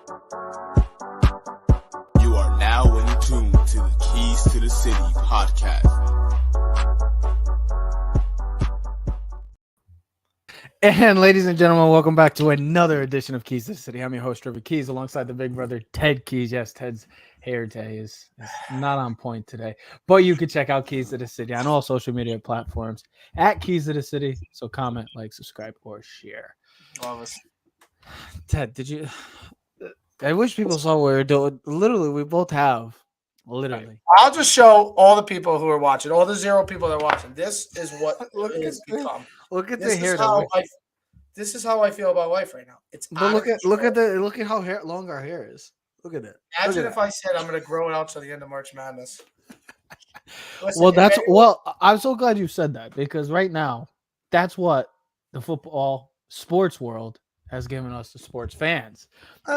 You are now in tune to the Keys to the City podcast. And ladies and gentlemen, welcome back to another edition of Keys to the City. I'm your host, Trevor Keys, alongside the big brother, Ted Keys. Yes, Ted's hair day is not on point today, but you can check out Keys to the City on all social media platforms at Keys to the City. So comment, like, subscribe, or share. Ted, did you? I wish people saw what we're doing. Literally, we both have. Literally. Right. I'll just show all the people who are watching, all the 0 people that are watching. This is what it has become. Look at This the hair. This is how I feel about life right now. It's but look at how long our hair is. Look at it. Imagine if I said I'm going to grow it out to the end of March Madness. Listen, I'm so glad you said that, because right now, that's what the football sports world has given us, the sports fans,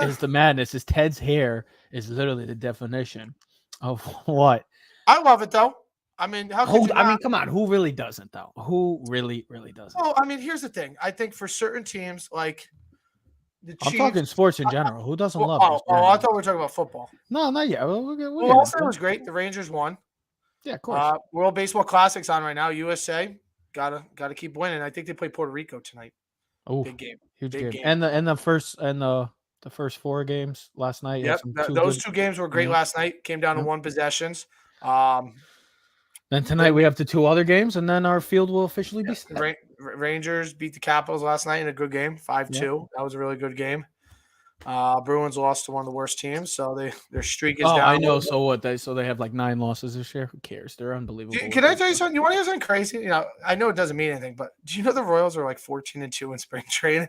is the madness. Is Ted's hair is literally the definition of what. I love it though. I mean, come on, who really doesn't though? Who really doesn't? Well, I mean, here's the thing. I think for certain teams, like the Chiefs, I'm talking sports in general. Who doesn't love this? I thought we were talking about football. No, not yet. Last night was great. The Rangers won. Yeah, of course. World Baseball Classic's on right now. USA gotta keep winning. I think they play Puerto Rico tonight. Oh, big game, huge game. And the first 4 games last night. Yep, those 2 games were great last night. Came down to 1 possessions. Then tonight we have the 2 other games, and then our field will officially be set. Rangers beat the Capitals last night in a good game, 5-2. Yeah. That was a really good game. Bruins lost to one of the worst teams, so their streak is down. I know. So what? They have like 9 losses this year. Who cares? They're unbelievable. Can I tell you something? You want to hear something crazy? You know, I know it doesn't mean anything, but do you know the Royals are like 14-2 in spring training?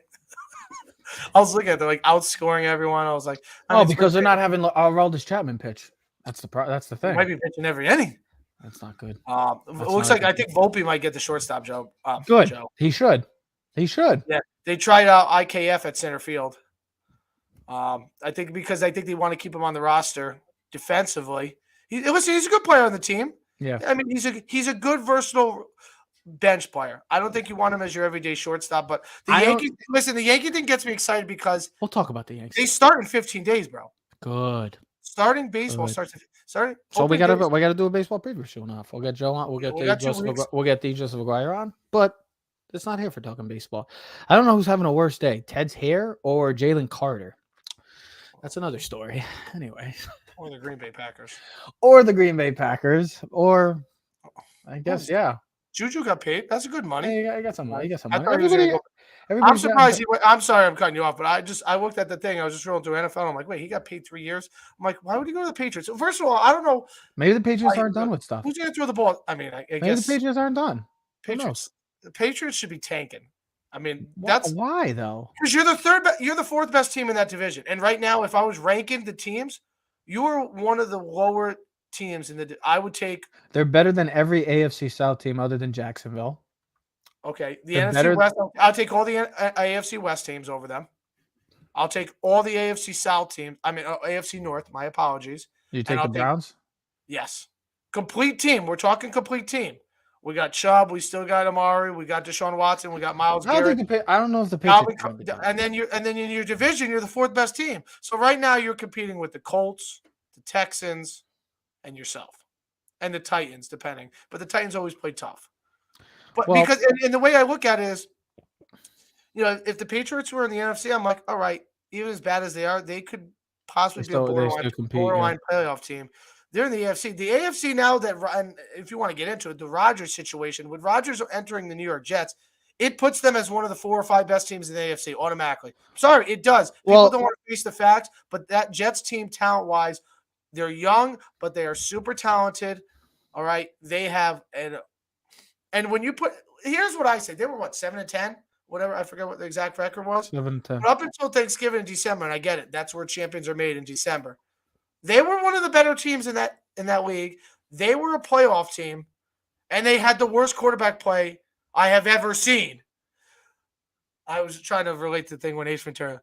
I was looking at, they're like outscoring everyone. I was like, because they're not having Aroldis Chapman pitch. That's the thing. He might be pitching every inning. That's not good. It looks like I think Volpe might get the shortstop job. Good. He should. Yeah, they tried out IKF at center field. I think because they want to keep him on the roster defensively. He's a good player on the team. Yeah, I mean he's a good versatile bench player. I don't think you want him as your everyday shortstop. But the Yankee thing gets me excited because we'll talk about the Yankees. They start in 15 days, bro. Good. Starting baseball starts. So we gotta do a baseball preview show now. We'll get Joe on. We'll get the Joseph McGuire on. But it's not here for talking baseball. I don't know who's having a worse day: Ted's hair or Jalen Carter. That's another story. Anyway. Or the Green Bay Packers. Or I guess Juju got paid. That's good money. Yeah, I got some money. I'm surprised. I'm sorry, I'm cutting you off, but I looked at the thing. I was just rolling through NFL. I'm like, wait, he got paid 3 years. I'm like, why would he go to the Patriots? First of all, I don't know. Maybe the Patriots aren't done with stuff. Who's going to throw the ball? I mean, I guess maybe the Patriots aren't done. The Patriots should be tanking. I mean, why though? Because you're the 4th best team in that division, and right now, if I was ranking the teams, you are one of the lower teams in the. I would take. They're better than every AFC South team other than Jacksonville. Okay, the NFC West. I'll take all the AFC West teams over them. I'll take all the AFC South teams. I mean, AFC North. My apologies. You take the Browns? Yes, complete team. We're talking complete team. We got Chubb. We still got Amari. We got Deshaun Watson. We got Myles Garrett. I don't know if the Patriots. And then in your division, you're the 4th best team. So right now, you're competing with the Colts, the Texans, and yourself, and the Titans, depending. But the Titans always play tough. But because and the way I look at it is, you know, if the Patriots were in the NFC, I'm like, all right, even as bad as they are, they could possibly be a borderline playoff team. They're in the AFC. The AFC now and if you want to get into it, the Rodgers situation, with Rodgers entering the New York Jets, it puts them as one of the 4 or 5 best teams in the AFC automatically. Sorry, it does. People don't want to face the facts, but that Jets team, talent-wise, they're young, but they are super talented. All right, they have and when you here's what I say: they were 7-10, whatever. I forget what the exact record was. 7-10. But up until Thanksgiving in December, and I get it, that's where champions are made in December. They were one of the better teams in that league. They were a playoff team, and they had the worst quarterback play I have ever seen. I was trying to relate to the thing when Ace Ventura.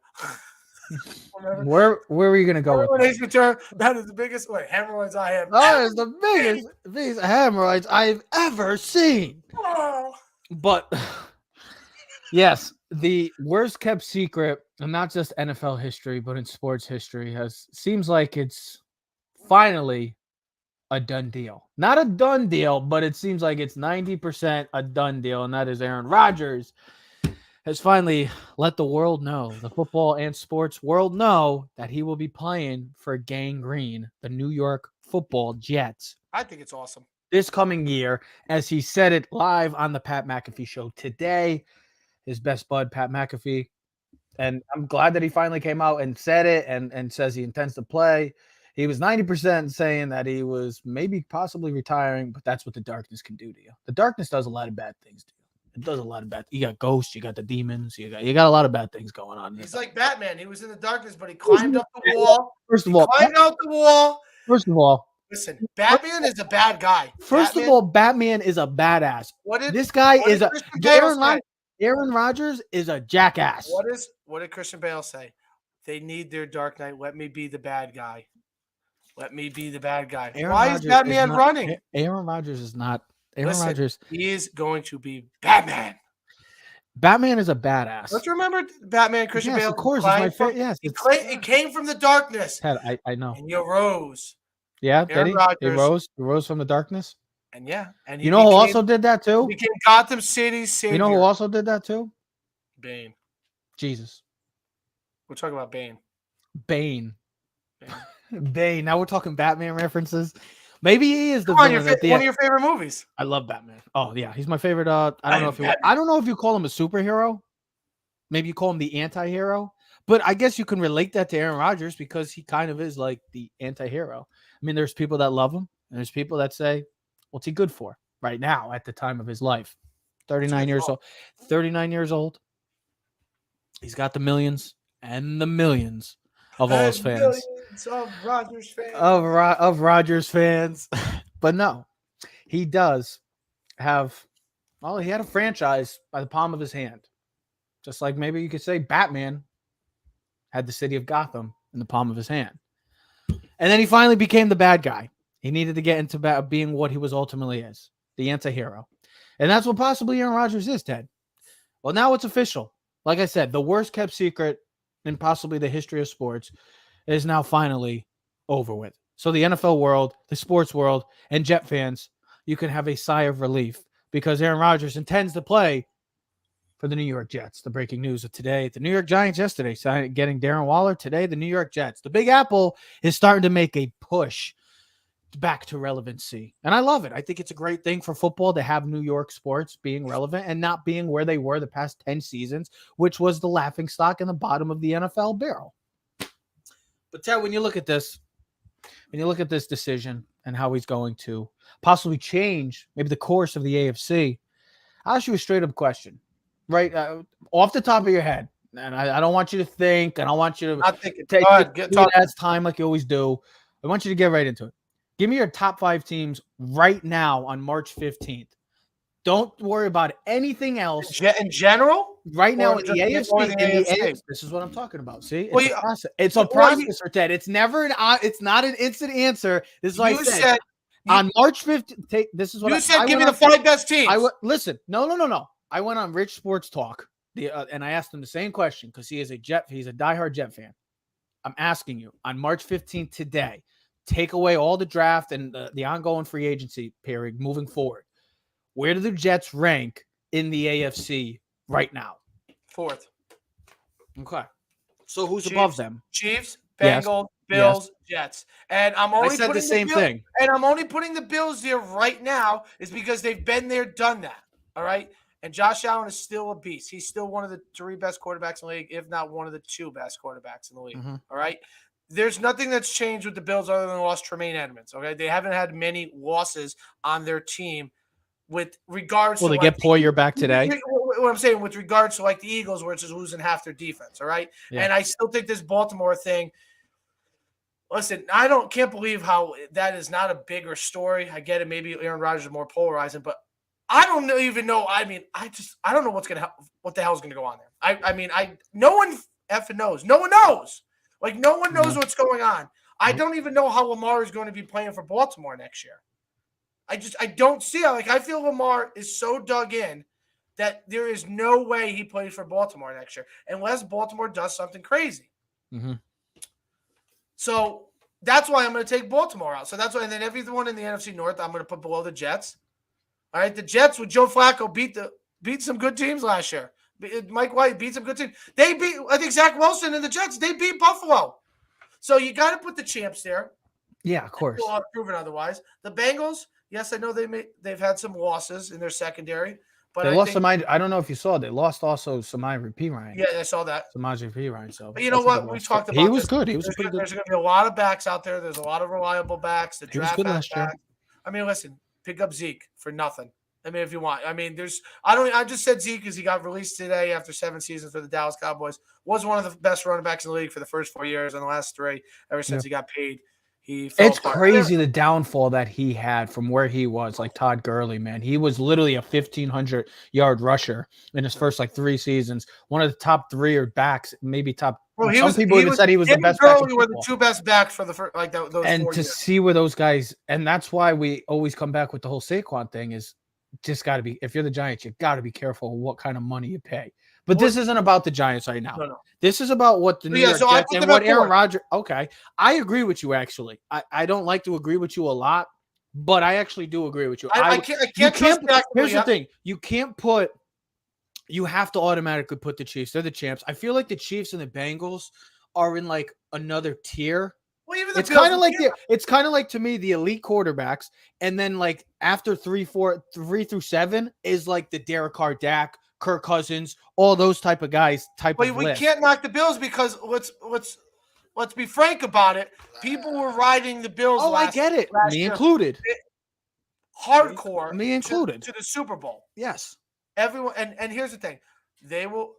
Where were you going to go with Ace Ventura? That is the biggest hemorrhoids I have. That is the biggest hemorrhoids I've ever seen. Oh. But Yes, the worst kept secret, and not just NFL history, but in sports history, seems like it's finally a done deal. Not a done deal, but it seems like it's 90% a done deal, and that is Aaron Rodgers has finally let the world know, the football and sports world know, that he will be playing for Gang Green, the New York Football Jets, I think it's awesome. this coming year, as he said it live on the Pat McAfee show today. His best bud, Pat McAfee. And I'm glad that he finally came out and said it and says he intends to play. He was 90% saying that he was maybe possibly retiring, but that's what the darkness can do to you. The darkness does a lot of bad things to you. It does a lot of bad. You got ghosts, you got the demons, you got a lot of bad things going on. He's like Batman. He was in the darkness, but he climbed up the wall. First of all, Climbed out the wall. listen, Batman is a bad guy. First of all, Batman is a badass. This guy is a Aaron Rodgers is a jackass. What did Christian Bale say? They need their Dark Knight. Let me be the bad guy. Let me be the bad guy. Why is Batman running? Aaron Rodgers is not. Rodgers. He is going to be Batman. Batman is a badass. Let's remember Batman, Christian Bale. Of course, it's my favorite. Yes, it came from the darkness. I know. And you rose. Yeah, did he? He rose from the darkness. And and you know who also did that too? He became Gotham City's savior. You know who also did that too? Bane. Jesus. We're talking about Bane. Bane. Now we're talking Batman references. Maybe he is one of your favorite movies. I love Batman. Oh yeah, he's my favorite. I don't know if you call him a superhero. Maybe you call him the anti-hero. But I guess you can relate that to Aaron Rodgers because he kind of is like the anti-hero. I mean, there's people that love him, and there's people that say, "What's he good for?" Right now, at the time of his life, 39 years old. 39 years old. He's got the millions and the millions of all his fans. Millions of Rodgers fans. Of Rodgers fans. But no, he does have, well, he had a franchise by the palm of his hand. Just like maybe you could say Batman had the city of Gotham in the palm of his hand. And then he finally became the bad guy. He needed to get into being what he was ultimately is, the anti-hero. And that's what possibly Aaron Rodgers is, Ted. Well, now it's official. Like I said, the worst kept secret in possibly the history of sports is now finally over with. So the NFL world, the sports world, and Jet fans, you can have a sigh of relief because Aaron Rodgers intends to play for the New York Jets. The breaking news of today, the New York Giants yesterday getting Darren Waller. Today, the New York Jets. The Big Apple is starting to make a push back to relevancy. And I love it. I think it's a great thing for football to have New York sports being relevant and not being where they were the past 10 seasons, which was the laughingstock in the bottom of the NFL barrel. But Ted, when you look at this decision and how he's going to possibly change maybe the course of the AFC, I'll ask you a straight up question, right? Off the top of your head. And I don't want you to think, and I want you to take as time like you always do. I want you to get right into it. Give me your top 5 teams right now on March 15th. Don't worry about anything else. In general? Right now in the AFC. This is what I'm talking about. See? It's a process. It's a process, Ted. It's not an instant answer. This is what I said. On March 15th, this is what you said. Give me the 5 best teams. Listen. No. I went on Rich Sports Talk, and I asked him the same question because he's a diehard Jet fan. I'm asking you on March 15th today. Take away all the draft and the ongoing free agency period moving forward. Where do the Jets rank in the AFC right now? 4th. Okay. So who's above them? Chiefs, Bengals, Bills, Jets. And I'm only said the same thing. And I'm only putting the Bills there right now is because they've been there, done that. All right. And Josh Allen is still a beast. He's still one of the 3 best quarterbacks in the league, if not one of the 2 best quarterbacks in the league. Mm-hmm. All right. There's nothing that's changed with the Bills other than lost Tremaine Edmonds. Okay, they haven't had many losses on their team with regards. Will they get Poyer back today? What I'm saying with regards to like the Eagles, where it's just losing half their defense. All right, and I still think this Baltimore thing. Listen, I can't believe how that is not a bigger story. I get it. Maybe Aaron Rodgers is more polarizing, but I don't even know. I mean, I don't know what the hell is going to go on there. No one effing knows. No one knows. Like, no one knows what's going on. I don't even know how Lamar is going to be playing for Baltimore next year. I don't see it. Like, I feel Lamar is so dug in that there is no way he plays for Baltimore next year unless Baltimore does something crazy. Mm-hmm. So that's why I'm going to take Baltimore out. So that's why, and then everyone in the NFC North, I'm going to put below the Jets. All right, the Jets with Joe Flacco beat some good teams last year. Mike White beat some good teams. I think Zach Wilson and the Jets, they beat Buffalo. So you got to put the champs there. Yeah, of course. Still proven otherwise. The Bengals, yes, I know they've had some losses in their secondary, but they lost Samaje. I don't know if you saw. They lost also Samaje P. Ryan. Yeah, I saw that. Samaje P. Ryan. So, but you know what? We talked about. He was good. He was pretty good. There's going to be a lot of backs out there. There's a lot of reliable backs. The draft backs. I mean, listen, pick up Zeke for nothing. I mean, if you want. I mean, I just said Zeke because he got released today after 7 seasons for the Dallas Cowboys. Was one of the best running backs in the league for the first 4 years and the last 3 ever since he got paid. It's crazy the downfall that he had from where he was, like Todd Gurley, man. He was literally a 1,500-yard rusher in his first 3 seasons. One of the top 3 or backs, maybe top. Well, some people even said he was the best back. Gurley were the 2 best backs for the first, those 4 and to years. see where those guys, and that's why we always come back with the whole Saquon thing is just got to be, if you're the Giants, you got to be careful what kind of money you pay. But this isn't about the Giants right now. No. This is about what the New York Jets and what Aaron Rodgers. Okay, I agree with you. Actually, I don't like to agree with you a lot, but I actually do agree with you. I can't trust here's the thing: you can't put. You have to automatically put the Chiefs. They're the champs. I feel like the Chiefs and the Bengals are in another tier. Well, even it's kind of like to me the elite quarterbacks, and then after 3 through 7 is the Derek Carr, Dak, Kirk Cousins, all those type of guys. But we can't knock the Bills because let's be frank about it. People were riding the Bills. Oh, I get it. Me included. Hardcore. Me included. To the Super Bowl. Yes. Everyone, and here's the thing, they will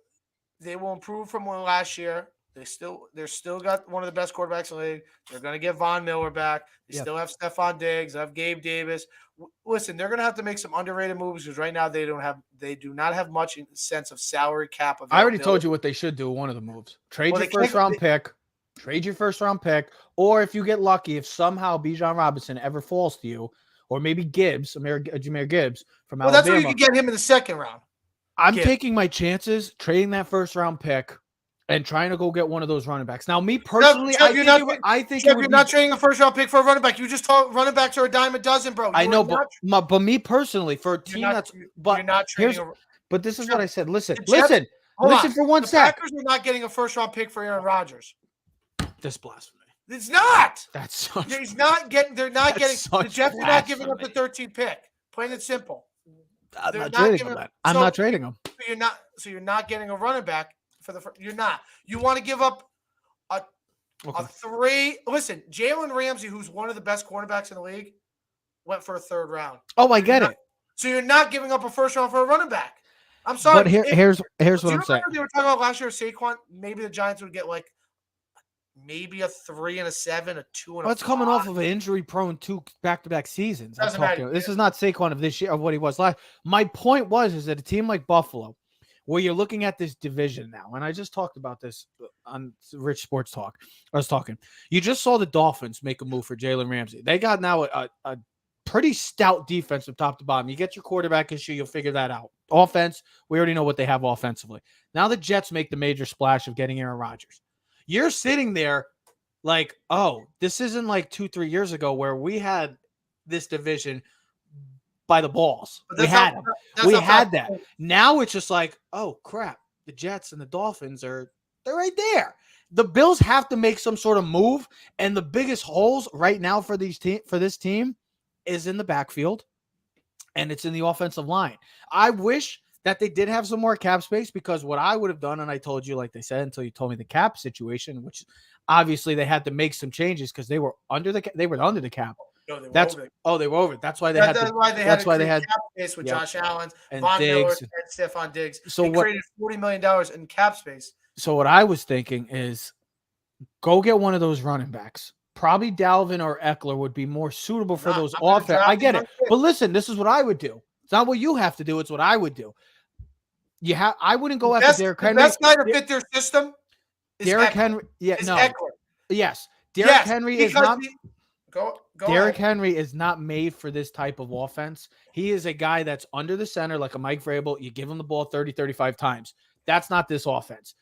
improve from last year. They're still got one of the best quarterbacks in the league. They're going to get Von Miller back. They still have Stephon Diggs. They have Gabe Davis. Listen, they're going to have to make some underrated moves because right now they do not have much sense of salary cap. I already told you what they should do. One of the moves: trade your first round pick, or if you get lucky, if somehow Bijan Robinson ever falls to you, or maybe Jahmyr Gibbs from Alabama. That's where you can get him in the second round. I'm taking my chances, trading that first round pick. And trying to go get one of those running backs. Now, me personally, I think you're not trading a first round pick for a running back. You just told running backs are a dime a dozen, bro. I know, but me personally, for a team you're not trading. But this is what I said. Listen for 1 sec. The Packers are not getting a first round pick for Aaron Rodgers. This blasphemy. It's not. That's he's not getting. They're not getting. The Jets are not giving up the 13th pick. Plain and simple. I'm not trading him. I'm not trading him. So you're not getting a running back. You're not. You want to give up a 3. Listen, Jalen Ramsey, who's one of the best cornerbacks in the league, went for a 3rd round. Oh, I get it. So you're not giving up a 1st round for a running back. I'm sorry. But here's what I'm saying. They were talking about last year, Saquon. Maybe the Giants would get maybe a 3 and a 7, a 2 and a 5. It's coming off of an injury-prone 2 back-to-back seasons. This is not Saquon of this year of what he was last. My point is that a team like Buffalo, where you're looking at this division now, and I just talked about this on Rich Sports Talk. You just saw the Dolphins make a move for Jalen Ramsey. They got now a pretty stout defense from top to bottom. You get your quarterback issue, you'll figure that out. Offense, we already know what they have offensively. Now the Jets make the major splash of getting Aaron Rodgers. You're sitting there this isn't 2-3 years ago where we had this division by the balls. We had that. Now it's just oh crap, the Jets and the Dolphins they're right there. The Bills have to make some sort of move, and the biggest holes right now for this team is in the backfield, and it's in the offensive line. I wish that they did have some more cap space, because what I would have done, and I told you, like they said, until you told me the cap situation, which obviously they had to make some changes because they were under the cap. No, they were over. That's why they had cap space with Josh Allen, and Von Miller, Diggs, and Stephon Diggs. So they created $40 million in cap space. So what I was thinking is go get one of those running backs. Probably Dalvin or Eckler would be more suitable for those offense. I get it. But listen, this is what I would do. It's not what you have to do. It's what I would do. I wouldn't go after Derrick Henry. The best guy to fit their system is Derrick Henry. Yeah, no. Eckler. Yes. Derrick Henry is not. Go Derrick ahead. Henry is not made for this type of offense. He is a guy that's under the center like a Mike Vrabel. You give him the ball 30, 35 times. That's not this offense.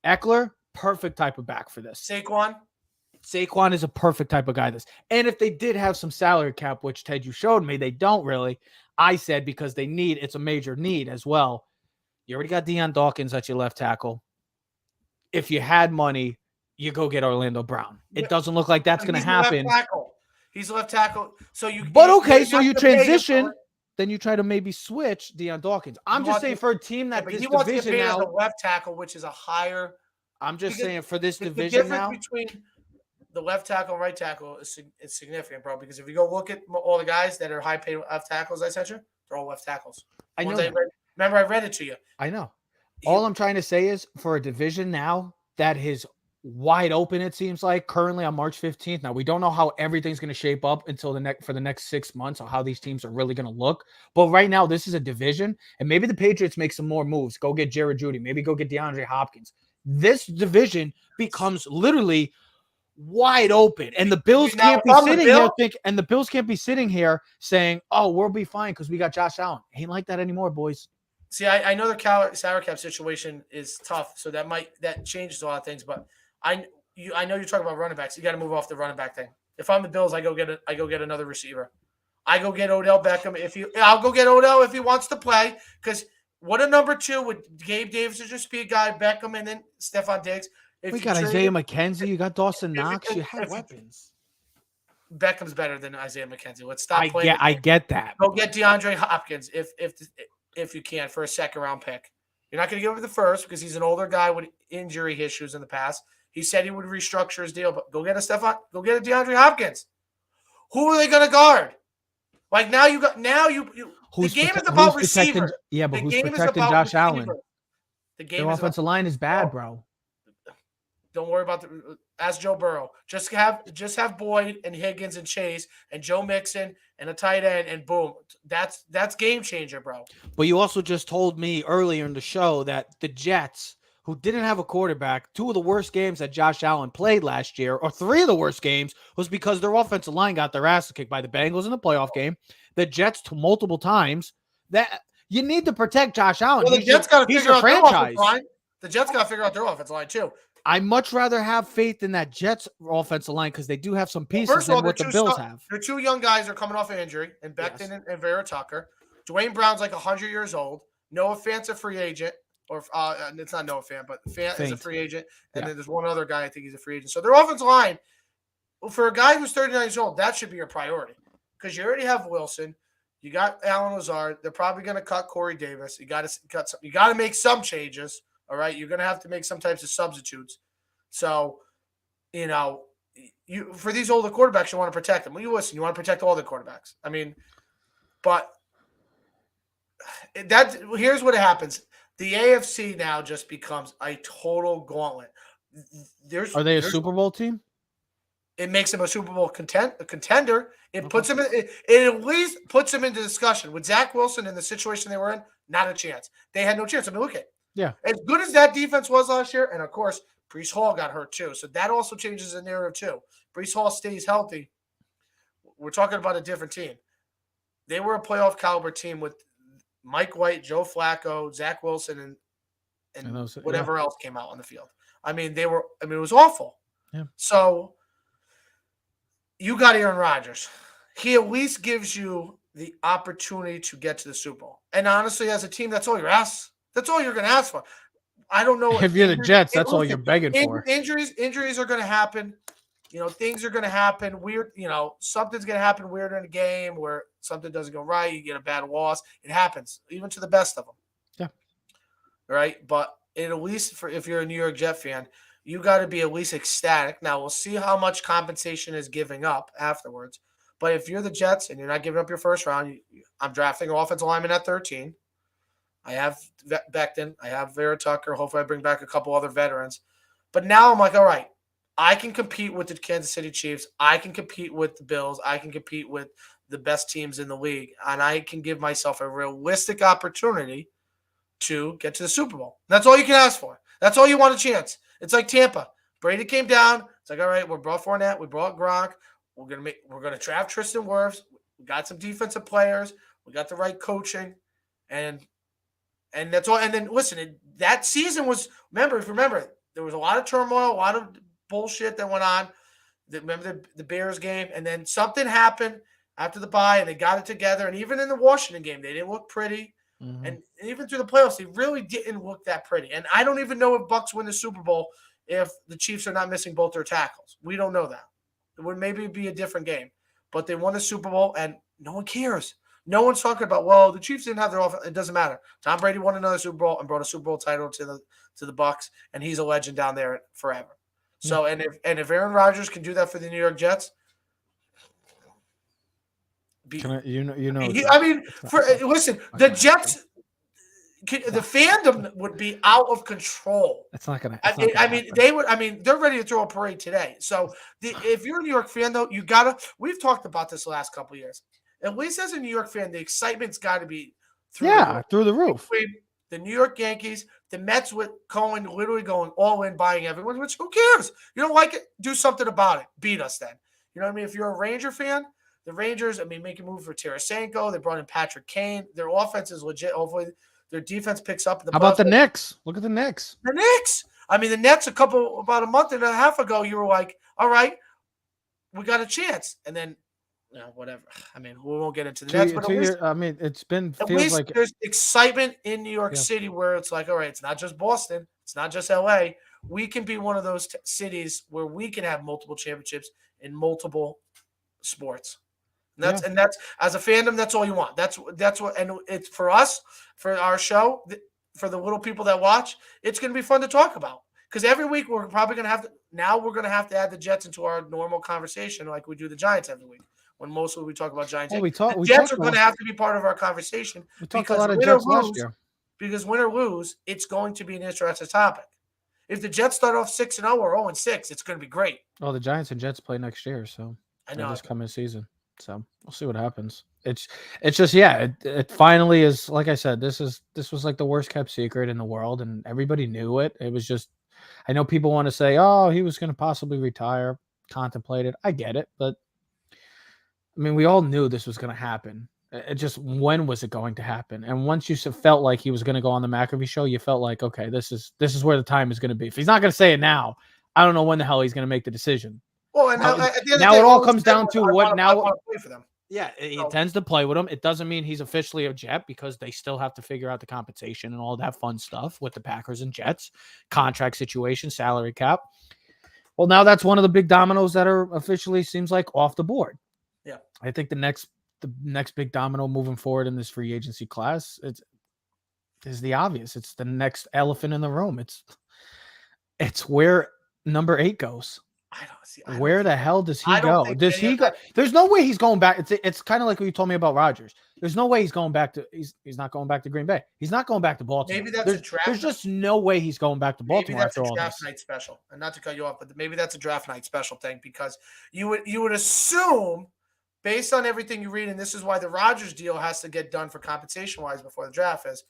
Eckler, perfect type of back for this. Saquon is a perfect type of guy this. And if they did have some salary cap, which Ted, you showed me, they don't really. I said because it's a major need as well. You already got Deion Dawkins at your left tackle. If you had money, you go get Orlando Brown. It doesn't look like that's going to happen. He's a left tackle. So you transition, then you try to maybe switch Deion Dawkins. I'm just saying for a team that this division now, as a left tackle, which is a higher. I'm just saying for this division now, the difference between the left tackle and right tackle is significant, bro. Because if you go look at all the guys that are high paid left tackles, I sent you, they're all left tackles. I know. Remember, I read it to you. I know. All I'm trying to say is for a division now that is wide open, it seems like currently on March 15th. Now we don't know how everything's going to shape up until for the next 6 months or how these teams are really going to look. But right now, this is a division, and maybe the Patriots make some more moves. Go get Jared Judy. Maybe go get DeAndre Hopkins. This division becomes literally wide open, and the Bills can't be sitting here and the Bills can't be sitting here saying, "Oh, we'll be fine because we got Josh Allen." Ain't like that anymore, boys. See, I know the salary cap situation is tough, so that changes a lot of things. But I know you're talking about running backs. You got to move off the running back thing. If I'm the Bills, I go get another receiver. I go get Odell Beckham I'll go get Odell if he wants to play. Because what a number 2 with Gabe Davis is just be a guy, Beckham, and then Stephon Diggs. We got Isaiah McKenzie. You got Dawson Knox. You have weapons. Beckham's better than Isaiah McKenzie. Let's stop playing. I get that. Go get DeAndre Hopkins if you can for a second-round pick. You're not going to give him the first because he's an older guy with injury issues in the past. He said he would restructure his deal, but go get a DeAndre Hopkins. Who are they going to guard? Like the game is about receiver. Yeah, but who's protecting Josh Allen? Their offensive line is bad, bro. Don't worry about ask Joe Burrow. Just have Boyd and Higgins and Chase and Joe Mixon and a tight end and boom. That's game changer, bro. But you also just told me earlier in the show that the Jets, who didn't have a quarterback, 2 of the worst games that Josh Allen played last year, or 3 of the worst games, was because their offensive line got their asses kicked by the Bengals in the playoff game. The Jets multiple times. That you need to protect Josh Allen. Well, the Jets got to figure out their offensive line. The Jets got to figure out their offensive line too. I much rather have faith in that Jets offensive line because they do have some pieces than what the Bills have. Their 2 young guys are coming off an injury, and Becton and Vera Tucker. Dwayne Brown's like 100 years old. Noah Fant's a free agent, or it's not Noah Fant, but Fant is a free agent. And then there's one other guy I think he's a free agent. So their offensive line, for a guy who's 39 years old, that should be your priority because you already have Wilson. You got Alan Lazard. They're probably going to cut Corey Davis. You got to make some changes. All right, you're going to have to make some types of substitutes. So, for these older quarterbacks, you want to protect them. Well, you want to protect all the quarterbacks. I mean, but here's what happens. The AFC now just becomes a total gauntlet. Are they a Super Bowl team? It makes them a Super Bowl contender. It puts them it at least puts them into discussion. With Zach Wilson in the situation they were in, not a chance. They had no chance. I mean, look at Yeah. As good as that defense was last year, and of course, Breece Hall got hurt too. So that also changes the narrative too. Breece Hall stays healthy. We're talking about a different team. They were a playoff caliber team with Mike White, Joe Flacco, Zach Wilson, and whatever else came out on the field. I mean, it was awful. Yeah. So you got Aaron Rodgers. He at least gives you the opportunity to get to the Super Bowl. And honestly, as a team, that's all you're asked. That's all you're going to ask for. I don't know. If you're the Jets, that's all you're begging for. Injuries are going to happen. Things are going to happen. Weird, something's going to happen weird in a game where something doesn't go right. You get a bad loss. It happens, even to the best of them. Yeah. Right? But at least if you're a New York Jet fan, you got to be at least ecstatic. Now, we'll see how much compensation is giving up afterwards. But if you're the Jets and you're not giving up your first round, I'm drafting an offensive lineman at 13. I have Becton. I have Vera Tucker. Hopefully I bring back a couple other veterans. But now I'm like, all right, I can compete with the Kansas City Chiefs. I can compete with the Bills. I can compete with the best teams in the league. And I can give myself a realistic opportunity to get to the Super Bowl. That's all you can ask for. That's all you want a chance. It's like Tampa. Brady came down. It's like, all right, we brought Fournette. We brought Gronk. We're gonna draft Tristan Wirfs. We got some defensive players. We got the right coaching, and that's all. And then listen, that season was remember there was a lot of turmoil, a lot of bullshit that went on. Remember the Bears game, and then something happened after the bye, and they got it together. And even in the Washington game, they didn't look pretty. Mm-hmm. And even through the playoffs, they really didn't look that pretty. And I don't even know if Bucs win the Super Bowl if the Chiefs are not missing both their tackles. We don't know that. It would maybe be a different game. But they won the Super Bowl, and no one cares. No one's talking about, well, the Chiefs didn't have their offense. It doesn't matter. Tom Brady won another Super Bowl and brought a Super Bowl title to the Bucs, and he's a legend down there forever. So, and if Aaron Rodgers can do that for the New York Jets, listen, the Jets, the fandom would be out of control. It's not gonna. They would. They're ready to throw a parade today. So, if you're a New York fan, though, you gotta. We've talked about this the last couple of years. At least as a New York fan, the excitement's got to be through the roof. The New York Yankees, the Mets with Cohen literally going all in, buying everyone, which who cares? You don't like it? Do something about it. Beat us then. You know what I mean? If you're a Ranger fan, the Rangers, make a move for Tarasenko. They brought in Patrick Kane. Their offense is legit. Hopefully their defense picks up. How about the Knicks? Look at the Knicks. The Knicks. The Nets about a month and a half ago, you were like, all right, we got a chance. And then, whatever. We won't get into the Nets, but it's been at least like there's excitement in New York City where it's like, all right, it's not just Boston, it's not just LA. We can be one of those cities where we can have multiple championships in multiple sports. And that's as a fandom, that's all you want. That's what, and it's for us, for our show, for the little people that watch, it's going to be fun to talk about. Because every week we're probably going to have to add the Jets into our normal conversation like we do the Giants every week. When mostly we talk about Giants. The Jets are going to have to be part of our conversation. We talked a lot of Jets last year. Because win or lose, it's going to be an interesting topic. If the Jets start off 6-0 or 0-6, it's going to be great. Well, the Giants and Jets play next year, so I know this coming season. So we'll see what happens. It's just it finally is. Like I said, this was like the worst kept secret in the world, and everybody knew it. It was just, I know people want to say, oh, he was going to possibly retire, contemplated. I get it, but we all knew this was going to happen. It just, when was it going to happen? And once you felt like he was going to go on the McAfee show, you felt like, okay, this is where the time is going to be. If he's not going to say it now, I don't know when the hell he's going to make the decision. Well, and now it all comes down to what now. I want to play for them. Yeah, he tends to play with them. It doesn't mean he's officially a Jet because they still have to figure out the compensation and all that fun stuff with the Packers and Jets, contract situation, salary cap. Well, now that's one of the big dominoes that are officially seems like off the board. Yeah, I think the next big domino moving forward in this free agency class is the obvious. It's the next elephant in the room. It's where number 8 goes. Where the hell does he go? Does he go? There's no way he's going back. It's kind of like what you told me about Rodgers. There's no way he's going back to. He's not going back to Green Bay. He's not going back to Baltimore. Maybe that's a draft. There's just no way he's going back to Baltimore after all this. Maybe that's a draft night special. And not to cut you off, but maybe that's a draft night special thing because you would assume, based on everything you read, and this is why the Rodgers deal has to get done for compensation wise before the draft is.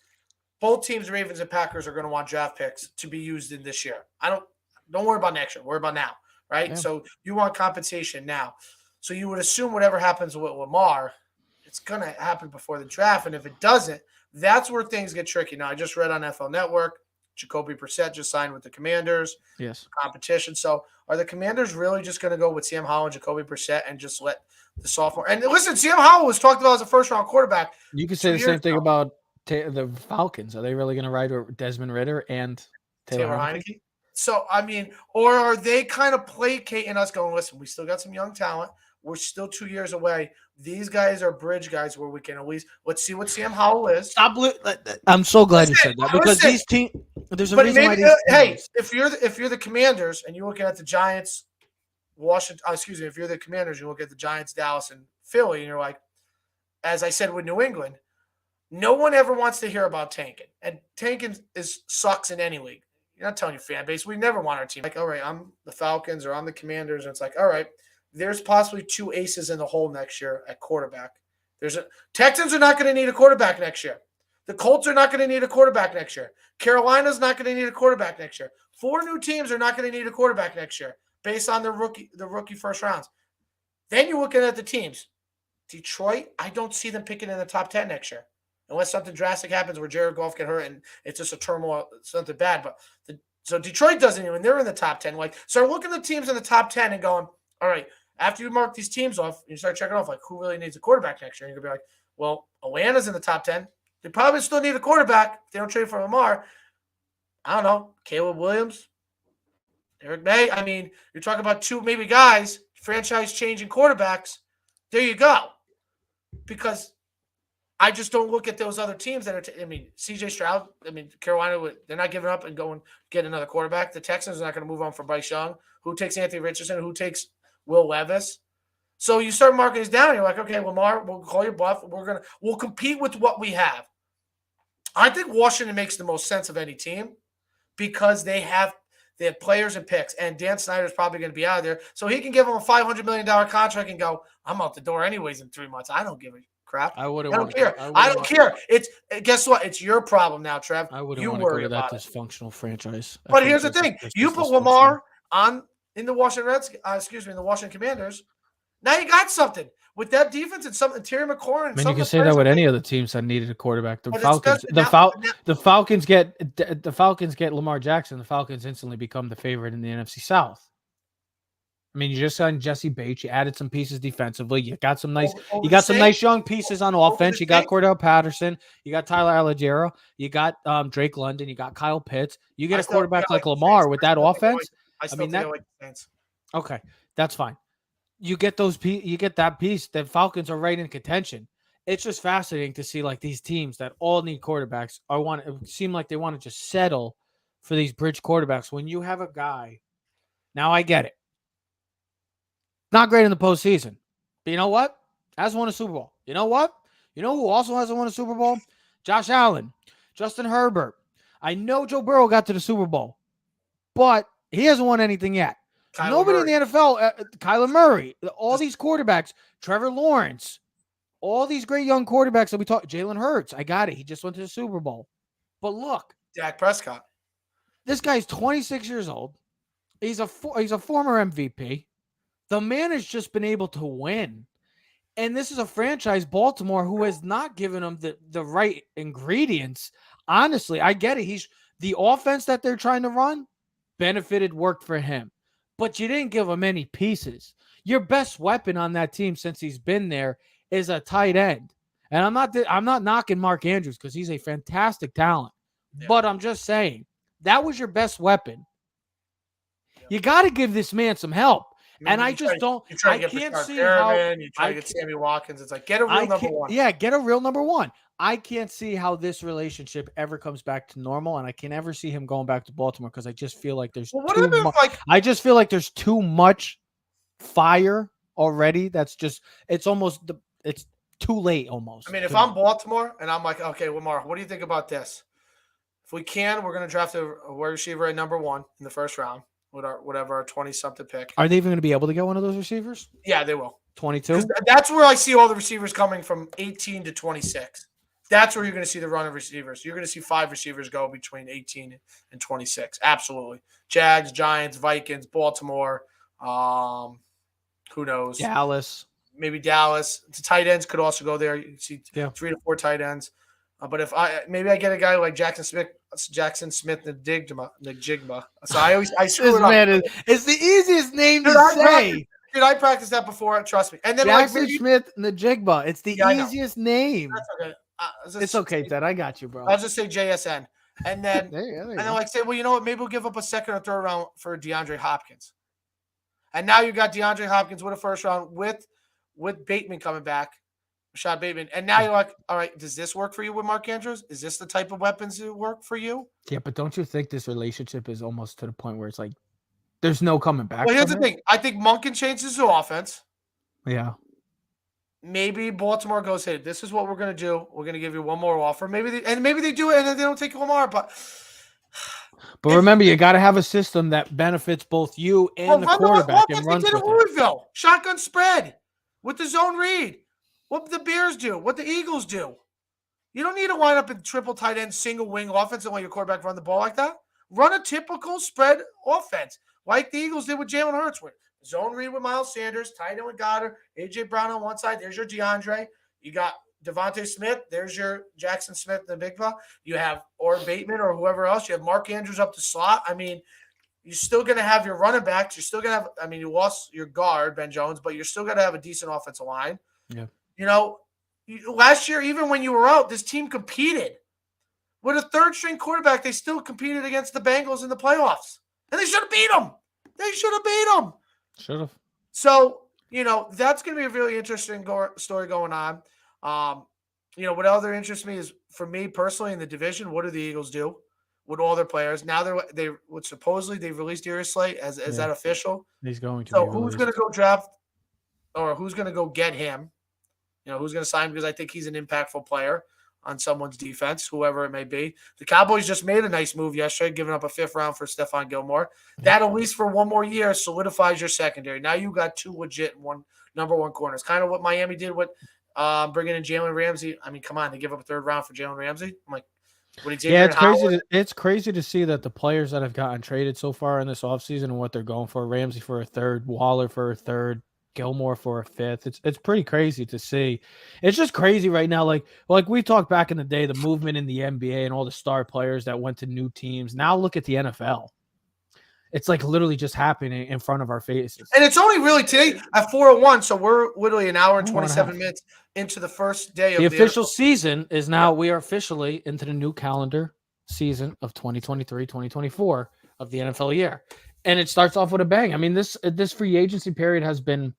Both teams, Ravens and Packers, are going to want draft picks to be used in this year. Don't worry about next year. Worry about now. Right? Yeah. So you want compensation now. So you would assume whatever happens with Lamar, it's going to happen before the draft. And if it doesn't, that's where things get tricky. Now, I just read on NFL Network, Jacoby Brissett just signed with the Commanders. Yes. Competition. So are the Commanders really just going to go with Sam Howell and Jacoby Brissett and just let the sophomore – and listen, Sam Howell was talked about as a first-round quarterback. You could say the same thing about the Falcons. Are they really going to ride with Desmond Ridder and Taylor Heineke? So, or are they kind of placating us going, listen, we still got some young talent. We're still 2 years away. These guys are bridge guys where we can at least – let's see what Sam Howell is. I'm so glad you said that because these teams – there's a reason why these hey, if you're the Commanders and you're looking at the Giants, if you're the Commanders, you look at the Giants, Dallas, and Philly, and you're like, as I said with New England, no one ever wants to hear about tanking. And tanking sucks in any league. You're not telling your fan base. We never want our team. Like, all right, I'm the Falcons or I'm the Commanders. And it's like, all right, there's possibly 2 aces in the hole next year at quarterback. Texans are not going to need a quarterback next year. The Colts are not going to need a quarterback next year. Carolina's not going to need a quarterback next year. 4 new teams are not going to need a quarterback next year based on the rookie first rounds. Then you're looking at the teams. Detroit, I don't see them picking in the top 10 next year. Unless something drastic happens where Jared Goff get hurt and it's just a turmoil, something bad. But so Detroit doesn't even, they're in the top 10. Like, so looking at the teams in the top 10 and going, all right, after you mark these teams off, you start checking off, like, who really needs a quarterback next year? And you're going to be like, well, Atlanta's in the top 10. They probably still need a quarterback if they don't trade for Lamar. I don't know. Caleb Williams, Eric May. I mean, you're talking about two maybe guys, franchise-changing quarterbacks. There you go. Because I just don't look at those other teams that are. C.J. Stroud. Carolina. They're not giving up and going get another quarterback. The Texans are not going to move on from Bryce Young. Who takes Anthony Richardson? Who takes Will Levis? So you start marking this down. You're like, okay, Lamar, we'll call your bluff. We'll compete with what we have. I think Washington makes the most sense of any team because they have players and picks, and Dan Snyder's probably going to be out of there, so he can give them a $500 million contract and go, I'm out the door anyways in 3 months. I don't give a crap. I don't care. I don't care. Guess what? It's your problem now, Trev. I wouldn't want to go to that dysfunctional franchise. But here's the thing: you put Lamar in the Washington Commanders. Now you got something with that defense and something. Terry McLaurin. You can say that with any of the teams that needed a quarterback. The Falcons get Lamar Jackson. The Falcons instantly become the favorite in the NFC South. You just signed Jesse Bates. You added some pieces defensively. You got some nice. You got some nice young pieces on offense. You got Cordell Patterson. You got Tyler Algiero. You got Drake London. You got Kyle Pitts. You get a quarterback like Lamar with that offense. Okay, that's fine. You get that piece. The Falcons are right in contention. It's just fascinating to see like these teams that all need quarterbacks seem like they want to just settle for these bridge quarterbacks when you have a guy. Now I get it. Not great in the postseason. But you know what? Has won a Super Bowl. You know what? You know who also hasn't won a Super Bowl? Josh Allen, Justin Herbert. I know Joe Burrow got to the Super Bowl, but he hasn't won anything yet. Nobody in the NFL, Kyler Murray, all these quarterbacks, Trevor Lawrence, all these great young quarterbacks that we talked, Jalen Hurts, I got it. He just went to the Super Bowl. But look. Dak Prescott. This guy's 26 years old. He's a former MVP. The man has just been able to win. And this is a franchise, Baltimore, who has not given him the right ingredients. Honestly, I get it. The offense that they're trying to run worked for him. But you didn't give him any pieces. Your best weapon on that team since he's been there is a tight end. And I'm not knocking Mark Andrews because he's a fantastic talent. Yeah. But I'm just saying, that was your best weapon. Yeah. You got to give this man some help. I can't see how you try to get Sammy Watkins. It's like, get a real number one. Yeah, get a real number one. I can't see how this relationship ever comes back to normal, and I can never see him going back to Baltimore because I just feel like there's I just feel like there's too much fire already. That's just it's too late almost. If I'm Baltimore and I'm like, okay, Lamar, what do you think about this? If we can, we're going to draft a wide receiver at number 1 in the first round. Whatever our 20-something pick. Are they even going to be able to get one of those receivers? Yeah, they will. 22? That's where I see all the receivers coming from 18 to 26. That's where you're going to see the run of receivers. You're going to see 5 receivers go between 18 and 26. Absolutely. Jags, Giants, Vikings, Baltimore. Who knows? Dallas. Maybe Dallas. The tight ends could also go there. You see 3 to 4 tight ends. But if I get a guy like Jackson Smith Njigba. So I screw it up. It's the easiest name to say. I practiced that before. Trust me. And then Jackson Smith Njigba. It's the easiest name. That's okay. It's okay, Ted. I got you, bro. I'll just say JSN. And then say, well, you know what? Maybe we'll give up a second or third round for DeAndre Hopkins. And now you got DeAndre Hopkins with a first round with Bateman coming back. Rashad Bateman. And now you're like, all right, does this work for you with Mark Andrews? Is this the type of weapons that work for you? Yeah, but don't you think this relationship is almost to the point where it's like there's no coming back? Well, here's the thing. I think Monk can change his offense. Yeah. Maybe Baltimore goes, hey, this is what we're going to do. We're going to give you one more offer. Maybe they do it and then they don't take Lamar. But remember, you got to have a system that benefits both you and the quarterback and runs with it. Louisville. Shotgun spread with the zone read. What the Bears do, what the Eagles do. You don't need to line up in triple tight end, single wing offense and let your quarterback run the ball like that. Run a typical spread offense like the Eagles did with Jalen Hurts. Zone read with Miles Sanders, tight end with Goddard, A.J. Brown on one side. There's your DeAndre. You got Devontae Smith. There's your Jackson Smith, the big fella. You have or Bateman or whoever else. You have Mark Andrews up the slot. I mean, you're still going to have your running backs. You're still going to have – I mean, you lost your guard, Ben Jones, but you're still going to have a decent offensive line. Yeah. You know, last year, even when you were out, this team competed. With a third-string quarterback, they still competed against the Bengals in the playoffs. And they should have beat them. Should have. So, you know, that's going to be a really interesting story going on. You know, what other interests me is, for me personally in the division, what do the Eagles do with all their players? Now they supposedly they've released Darius Slay. Is that official? He's going to. So who's going to go draft, or who's going to go get him? You know, who's going to sign him, because I think he's an impactful player on someone's defense, whoever it may be. The Cowboys just made a nice move yesterday, giving up a 5th round for Stephon Gilmore. That, at least for one more year, solidifies your secondary. Now you got 2 legit number 1 corners. Kind of what Miami did with bringing in Jalen Ramsey. I mean, come on, they give up a 3rd round for Jalen Ramsey. I'm like, it's crazy. It's crazy to see that the players that have gotten traded so far in this offseason and what they're going for. Ramsey for a 3rd, Waller for a 3rd, Gilmore for a 5th. It's pretty crazy to see. It's just crazy right now. Like we talked back in the day, the movement in the NBA and all the star players that went to new teams. Now look at the NFL. It's like literally just happening in front of our faces. And it's only really today at 4:01, so we're literally an hour and 27 minutes into the first day of the official season is now. We are officially into the new calendar season of 2023-2024 of the NFL year. And it starts off with a bang. I mean, this free agency period has been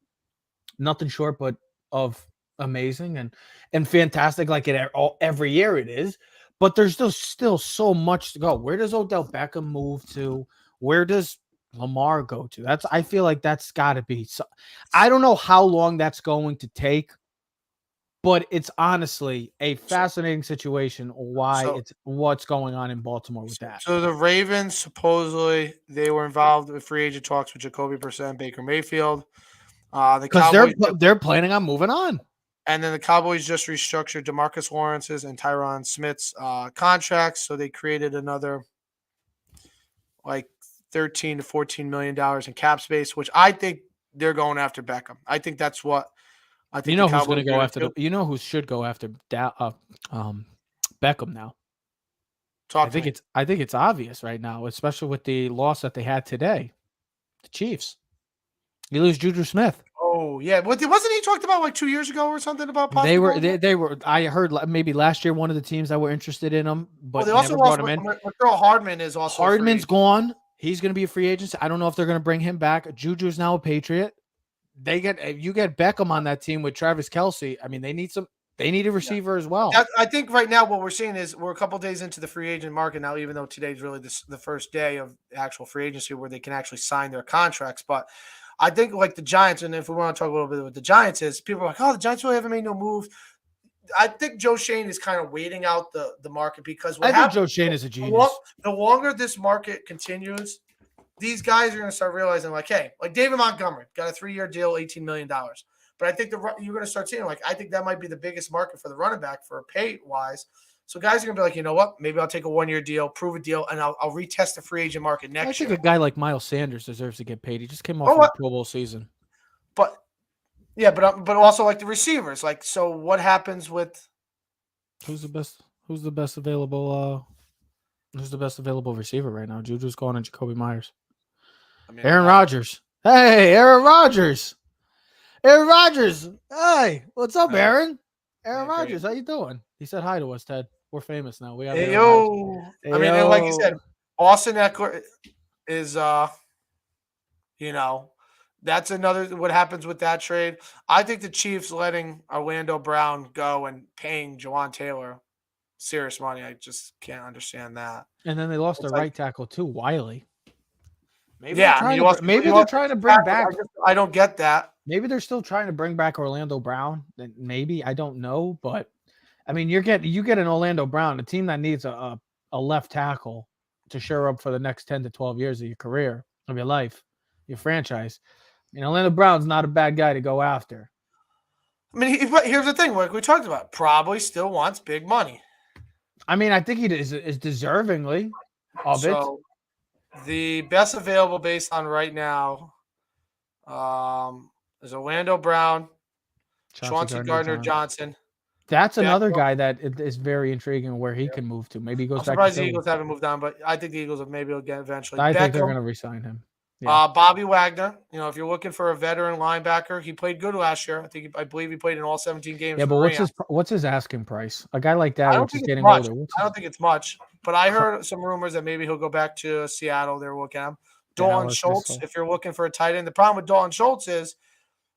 nothing short but of amazing and fantastic, like every year it is. But there's still so much to go. Where does Odell Beckham move to? Where does Lamar go to? I feel like that's got to be. So, I don't know how long that's going to take, but it's honestly a fascinating situation. What's going on in Baltimore with that? So the Ravens, supposedly they were involved with free agent talks with Jacoby Brissett and Baker Mayfield. Because they're planning on moving on. And then the Cowboys just restructured DeMarcus Lawrence's and Tyron Smith's contracts, so they created another like $13 to $14 million in cap space, which I think they're going after Beckham. I think that's what I think. You know who's going to go after? Who should go after Beckham now? I think it's obvious right now, especially with the loss that they had today. The Chiefs. You lose Juju Smith. Oh yeah, wasn't he talked about like 2 years ago or something about? They were. I heard maybe last year one of the teams that were interested in him, but they also brought him in. McCall Hardman is also. Hardman's gone. He's going to be a free agent. I don't know if they're going to bring him back. Juju's now a Patriot. You get Beckham on that team with Travis Kelce. I mean, they need a receiver as well. I think right now what we're seeing is we're a couple days into the free agent market now, even though today's really the first day of actual free agency where they can actually sign their contracts. But I think like the Giants, and if we want to talk a little bit with the Giants, is people are like, oh, the Giants really haven't made no move. I think Joe Shane is kind of waiting out the market because I think Joe Shane is a genius. The longer this market continues, these guys are going to start realizing, like, hey, like David Montgomery got a 3-year deal, $18 million. But I think you're going to start seeing, like, I think that might be the biggest market for the running back for pay-wise. So guys are going to be like, you know what? Maybe I'll take a 1-year deal, prove a deal, and I'll retest the free agent market next year. I think a guy like Miles Sanders deserves to get paid. He just came off a Pro Bowl season. But yeah, but also like the receivers. Like, so what happens with who's the best available receiver right now? Juju's going and Jacoby Myers. Aaron Rodgers. Hey, Aaron Rodgers. Aaron Rodgers. Hey, what's up, Aaron? Aaron Rodgers, how you doing? He said hi to us, Ted. We're famous now. We got yo. I mean, and like you said, Austin Eckler is that's another what happens with that trade. I think the Chiefs letting Orlando Brown go and paying Jawan Taylor serious money. I just can't understand that. And then they lost their right tackle too, Wiley. Maybe they're trying to bring back. I don't get that. Maybe they're still trying to bring back Orlando Brown. Maybe, I don't know, but I mean, you get an Orlando Brown, a team that needs a left tackle to shore up for the next 10 to 12 years of your career, of your life, your franchise. And Orlando Brown's not a bad guy to go after. I mean, here's the thing, like we talked about, probably still wants big money. I mean, I think he is deservingly of it. The best available based on right now, There's Orlando Brown, Chauncey Chauncey Gardner-Johnson. That's another Beckham. guy that is very intriguing where he can move to. Maybe he goes I'm back surprised to the Philly. Eagles haven't moved on, but I think the Eagles maybe will get eventually. I think they're Beckham, going to re-sign him. Yeah. Bobby Wagner. If you're looking for a veteran linebacker, he played good last year. I believe he played in all 17 games. Yeah, for but the Rams. what's his asking price? A guy like that, I don't which is think it's getting much. older. I don't think it's much, but I heard some rumors that maybe he'll go back to Seattle. They're looking at him. Dalton Schultz, if you're looking for a tight end. The problem with Dalton Schultz is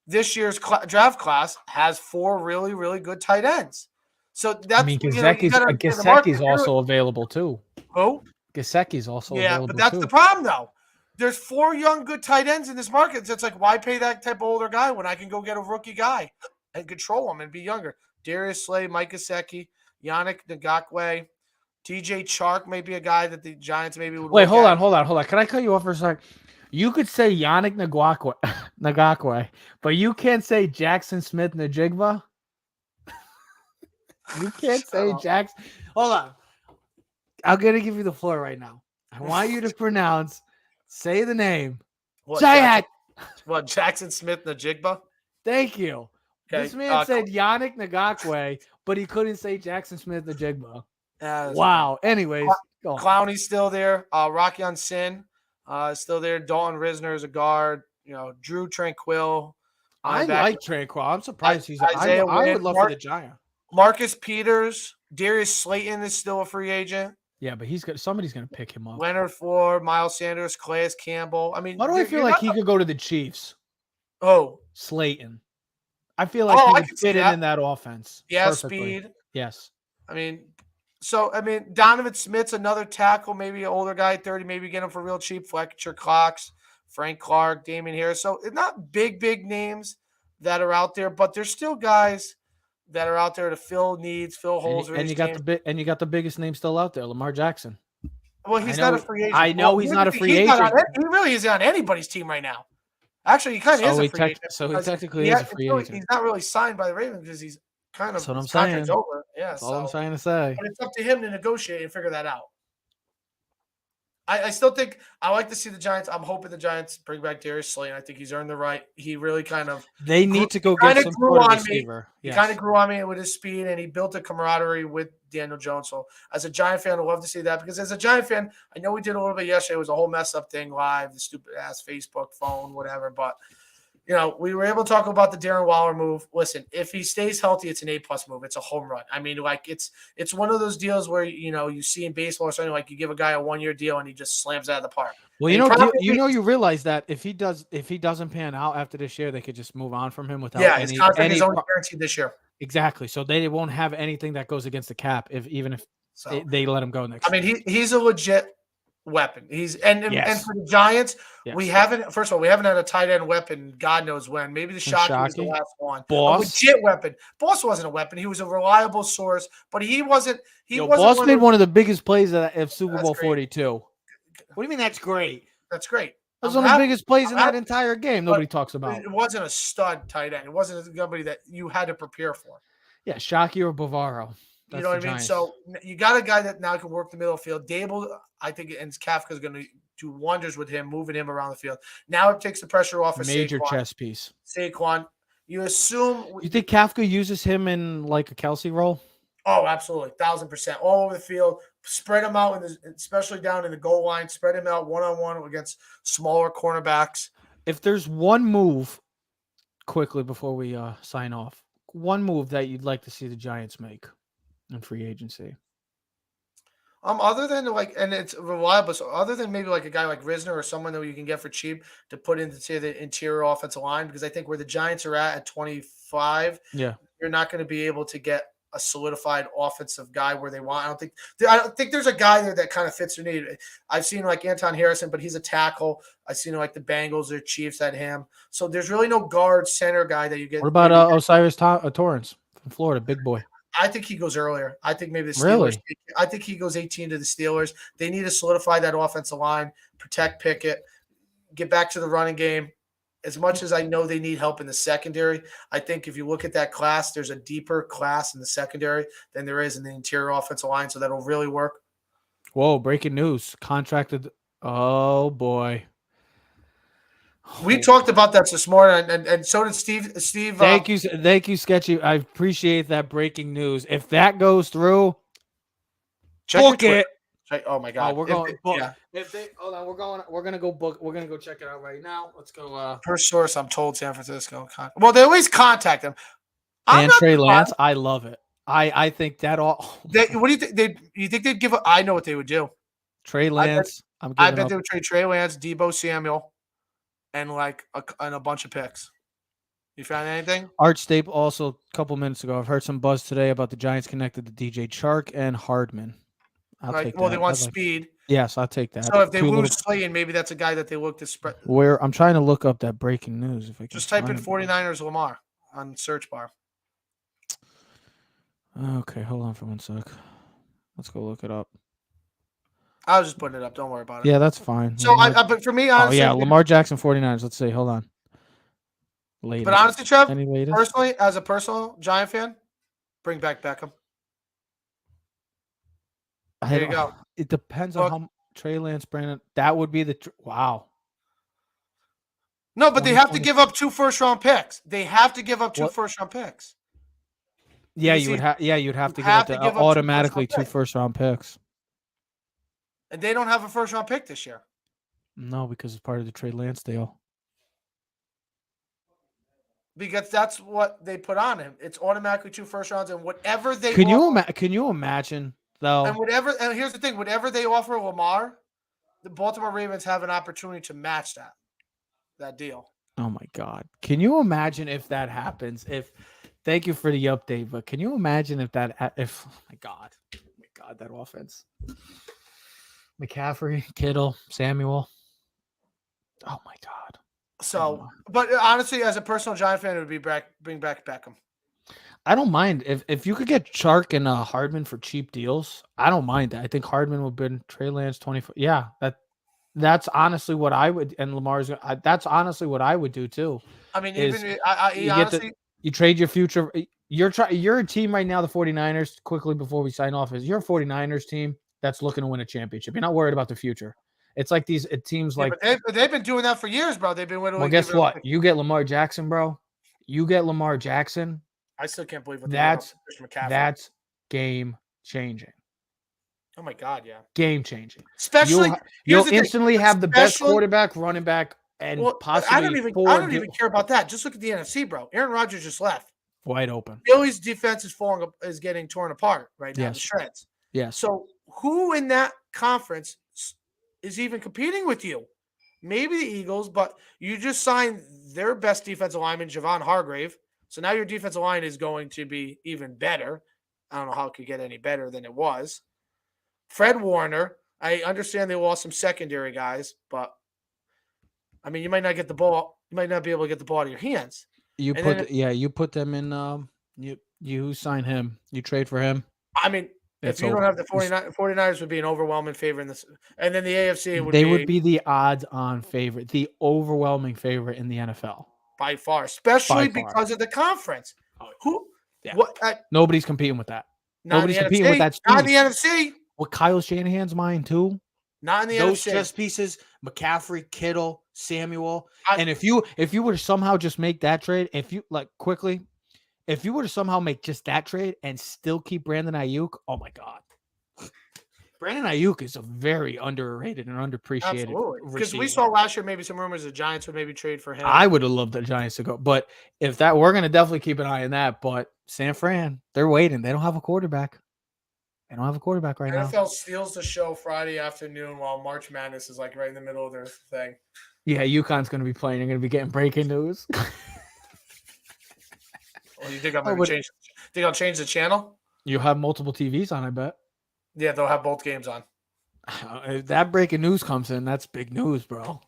this year's draft class has 4 really, really good tight ends. So that's Gesicki's also available too. Who? Gesicki's also available but that's too. the problem though. There's 4 young good tight ends in this market. So it's like, why pay that type of older guy when I can go get a rookie guy and control him and be younger? Darius Slay, Mike Gesicki, Yannick Ngakoue, DJ Chark may be a guy that the Giants maybe would. Wait, hold on. Can I cut you off for a second? You could say Yannick Ngakoue, but you can't say Jackson Smith-Njigba. You can't say Jackson. Hold on. I'm going to give you the floor right now. I want you to say the name. Jackson Smith-Njigba? Thank you. Okay. This man said Yannick Ngakoue, but he couldn't say Jackson Smith-Njigba. Wow. Anyways, Clowney's still there. Rocky Sin is still there. Dalton Risner is a guard. Drew Tranquill. I like Tranquill. I'm surprised he's. I would love for the Giant. Marcus Peters, Darius Slayton is still a free agent. Yeah, but somebody's going to pick him up. Leonard Floyd, Miles Sanders, Calais Campbell. I mean, why do I feel like he could go to the Chiefs? Oh, Slayton. I feel like he would fit in that offense. Yeah, perfectly. Speed. Yes. Donovan Smith's another tackle, maybe an older guy, 30, maybe get him for real cheap. Fletcher Cox, Frank Clark, Damian Harris. So it's not big names that are out there, but there's still guys that are out there to fill needs, fill holes. And you got the biggest name still out there, Lamar Jackson. Well, he's not a free agent. I know he's not a free agent. He really isn't on anybody's team right now. Actually, he kind of is a free agent. So he technically is a free agent. He's not really signed by the Ravens because he's kind of. That's what I'm saying. Over. Yeah, that's all I'm trying to say. But it's up to him to negotiate and figure that out. I still think I like to see the Giants. I'm hoping the Giants bring back Darius Slay. I think he's earned the right. He really kind of. They need to go get some sort of receiver. He kind of grew on me with his speed, and he built a camaraderie with Daniel Jones. So as a Giant fan, I love to see that because as a Giant fan, I know we did a little bit yesterday. It was a whole mess up thing live, the stupid ass Facebook phone, whatever. But we were able to talk about the Darren Waller move. Listen, if he stays healthy, it's an A+ move. It's a home run. I mean, it's one of those deals where you see in baseball or something like you give a guy a 1-year deal and he just slams out of the park. Well, you realize that if he doesn't pan out after this year, they could just move on from him without his contract is only guaranteed this year. Exactly. So they won't have anything that goes against the cap if they let him go next. I mean, he's a legit weapon. And for the Giants, we haven't had a tight end weapon. God knows when. Maybe the Shockey was the last one. Boss. A legit weapon. Boss wasn't a weapon. He was a reliable source, but he wasn't. Boss made one of the biggest plays of Super Bowl 42. What do you mean that's great? That's great. That's one of the biggest plays in that entire game. Nobody talks about. It wasn't a stud tight end. It wasn't somebody that you had to prepare for. Yeah, Shockey or Bavaro. You know what I mean? Giants. So you got a guy that now can work the middle of the field. Dable, I think, and Kafka's going to do wonders with him, moving him around the field. Now it takes the pressure off of major Saquon. chess piece. Saquon, you assume. You think Kafka uses him in like a Kelsey role? Oh, absolutely, 1,000%. All over the field, spread him out, especially down in the goal line. Spread him out one-on-one against smaller cornerbacks. If there's one move, quickly before we sign off, one move that you'd like to see the Giants make in free agency. Other than and it's reliable. So other than maybe like a guy like Risner or someone that you can get for cheap to put into say the interior offensive line, because I think where the Giants are at 25, you're not going to be able to get a solidified offensive guy where they want. I don't think there's a guy there that kind of fits their need. I've seen like Anton Harrison, but he's a tackle. I've seen like the Bengals or Chiefs at him. So there's really no guard center guy that you get. What about Osiris Torrance from Florida, big boy? I think he goes earlier. I think maybe the Steelers. Really? I think he goes 18 to the Steelers. They need to solidify that offensive line, protect Pickett, get back to the running game. As much as I know they need help in the secondary, I think if you look at that class, there's a deeper class in the secondary than there is in the interior offensive line, so that'll really work. Whoa, breaking news. Contracted. Oh, boy. We talked about that this morning, and so did Steve. Thank you, Sketchy. I appreciate that breaking news. If that goes through, check your book Twitter. it. Oh my God! Oh, we're going. Yeah. If they hold on, we're gonna go book. We're gonna go check it out right now. Let's go. Per source, I'm told San Francisco. Well, they always contact them. And Trey Lance, I love it. I think that all. What do you think? You think they'd give? I know what they would do. Trey Lance. I bet they would trade Trey Lance, Debo Samuel, and a bunch of picks. You found anything? Art Staple also a couple minutes ago. I've heard some buzz today about the Giants connected to DJ Chark and Hardman. I'll take that. They want speed. Yes, I'll take that. So if they lose Slayton, maybe that's a guy that they look to spread. I'm trying to look up that breaking news. If I can just type in 49ers Lamar on search bar. Okay, hold on for 1 sec. Let's go look it up. I was just putting it up. Don't worry about it. Yeah, that's fine. So, but for me, honestly, Lamar Jackson 49ers. Let's see. Hold on. Latest. But honestly, Trev, personally, as a personal Giant fan, bring back Beckham. There you go. It depends on how Trey Lance, Brandon. That would be wow. No, but they have to give up 2 first-round picks. They have to give up 2 first-round picks. Yeah, you'd have to give up automatically 2 first-round picks. And they don't have a first-round pick this year. No, because it's part of the Trey Lance deal. Because that's what they put on him. It's automatically 2 first rounds, and whatever they can you imagine though? And here's the thing: whatever they offer Lamar, the Baltimore Ravens have an opportunity to match that deal. Oh my God! Can you imagine if that happens? Thank you for the update, but can you imagine oh my God, that offense. McCaffrey, Kittle, Samuel. Oh my God. So, but honestly, as a personal Giant fan, it would be bring back Beckham. I don't mind if you could get Chark and Hardman for cheap deals. I don't mind that. I think Hardman would be Trey Lance 24. Yeah, that's honestly what I would. And Lamar's. That's honestly what I would do too. I mean, you trade your future. You're a team right now, the 49ers. Quickly before we sign off, you're a 49ers team that's looking to win a championship. You're not worried about the future. It's like it seems like they've been doing that for years, bro. They've been winning. Well, guess what? You get Lamar Jackson, bro. You get Lamar Jackson. I still can't believe that's game changing. Oh my God, yeah, game changing. Especially you'll instantly have the best quarterback, running back, and possibly. I don't even care about that. Just look at the NFC, bro. Aaron Rodgers just left, wide open. Philly's defense is getting torn apart right now. Yes. The shreds. Yes. So who in that conference is even competing with you? Maybe the Eagles, but you just signed their best defensive lineman, Javon Hargrave. So now your defensive line is going to be even better. I don't know how it could get any better than it was. Fred Warner, I understand they lost some secondary guys, but I mean, you might not get the ball. You might not be able to get the ball out of your hands. You put them in. You sign him. You trade for him. I mean, if you don't have the 49ers would be an overwhelming favorite in this. And then the AFC would be the odds-on favorite, the overwhelming favorite in the NFL. By far, especially because of the conference. Who? Yeah. Nobody's competing with that. Nobody's competing with that. Not in the NFC. Well, Kyle Shanahan's mind too. Not in the NFC. Those chess pieces: McCaffrey, Kittle, Samuel. And if you were to somehow just make that trade, if you were to somehow make just that trade and still keep Brandon Ayuk, oh my God. Brandon Ayuk is a very underrated and underappreciated. Absolutely. Because we saw last year maybe some rumors the Giants would maybe trade for him. I would have loved the Giants to go. But if that, we're going to definitely keep an eye on that. But San Fran, they're waiting. They don't have a quarterback. They don't have a quarterback right now. NFL steals the show Friday afternoon while March Madness is like right in the middle of their thing. Yeah, UConn's going to be playing. You're going to be getting breaking news. Well, you think I'll change the channel? You'll have multiple TVs on, I bet. Yeah, they'll have both games on. If that breaking news comes in, that's big news, bro.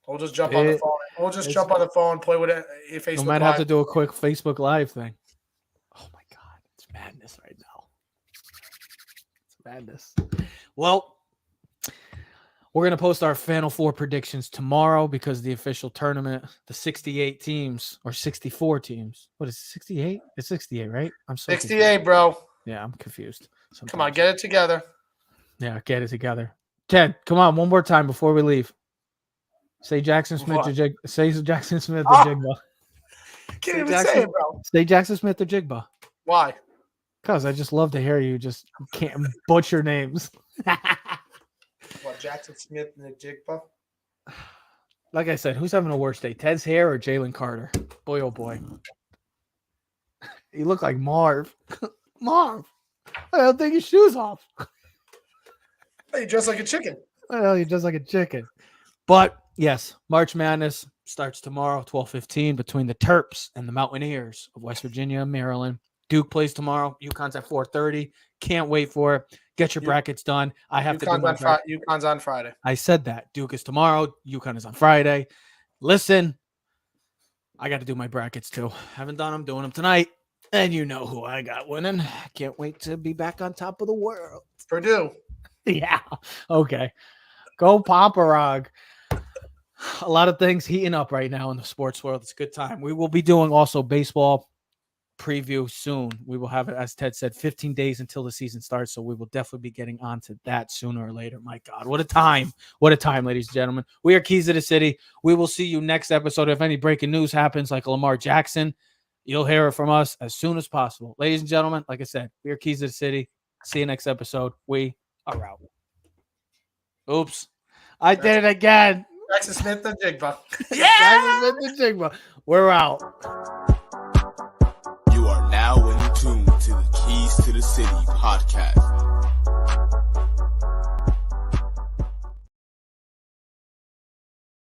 We'll just jump on the phone. We'll just jump on the phone, play with it. Facebook we might have to do a quick Facebook Live thing. Oh my God, it's madness right now. It's madness. Well, we're going to post our Final Four predictions tomorrow because the official tournament, the 68 teams or 64 teams. What is it, 68? It's 68, right? I'm so 68, confused. bro. Yeah, I'm confused. Sometimes. Come on, get it together. Yeah, get it together. Ted, come on, one more time before we leave. Say Jackson Smith What? or Jig. Say Jackson Smith or Oh, Jigba. Can't even say it, bro. Say Jackson Smith or Jigba. Why? Because I just love to hear you just can't butcher names. What, Jackson Smith and the Jigba? Like I said, who's having a worse day, Ted's hair or Jalen Carter? Boy, oh boy. You look like Marv. Marv, I don't take your shoes off. Hey, dressed like a chicken. Well, you're just like a chicken. But yes, March Madness starts tomorrow, 12:15, between the Terps and the Mountaineers of West Virginia and Maryland. Duke plays tomorrow. UConn's at 4:30. Can't wait for it. Get your brackets done. I have to do my bracket. UConn's on Friday. I said that. Duke is tomorrow. UConn is on Friday. Listen, I got to do my brackets too. Haven't done them. Doing them tonight. And you know who I got winning. Can't wait to be back on top of the world. Purdue. Yeah. Okay. Go Paparog. A lot of things heating up right now in the sports world. It's a good time. We will be doing also baseball preview soon. We will have it, as Ted said, 15 days until the season starts. So we will definitely be getting onto that sooner or later. My God, what a time. What a time, ladies and gentlemen. We are Keys of the City. We will see you next episode. If any breaking news happens like Lamar Jackson, you'll hear it from us as soon as possible. Ladies and gentlemen, like I said, we are Keys of the City. See you next episode. We are out. Oops. I did it again. Jackson Smith and Jigba. Yeah. Jackson Smith and Jigba. We're out. You are now in tune to the Keys to the City podcast.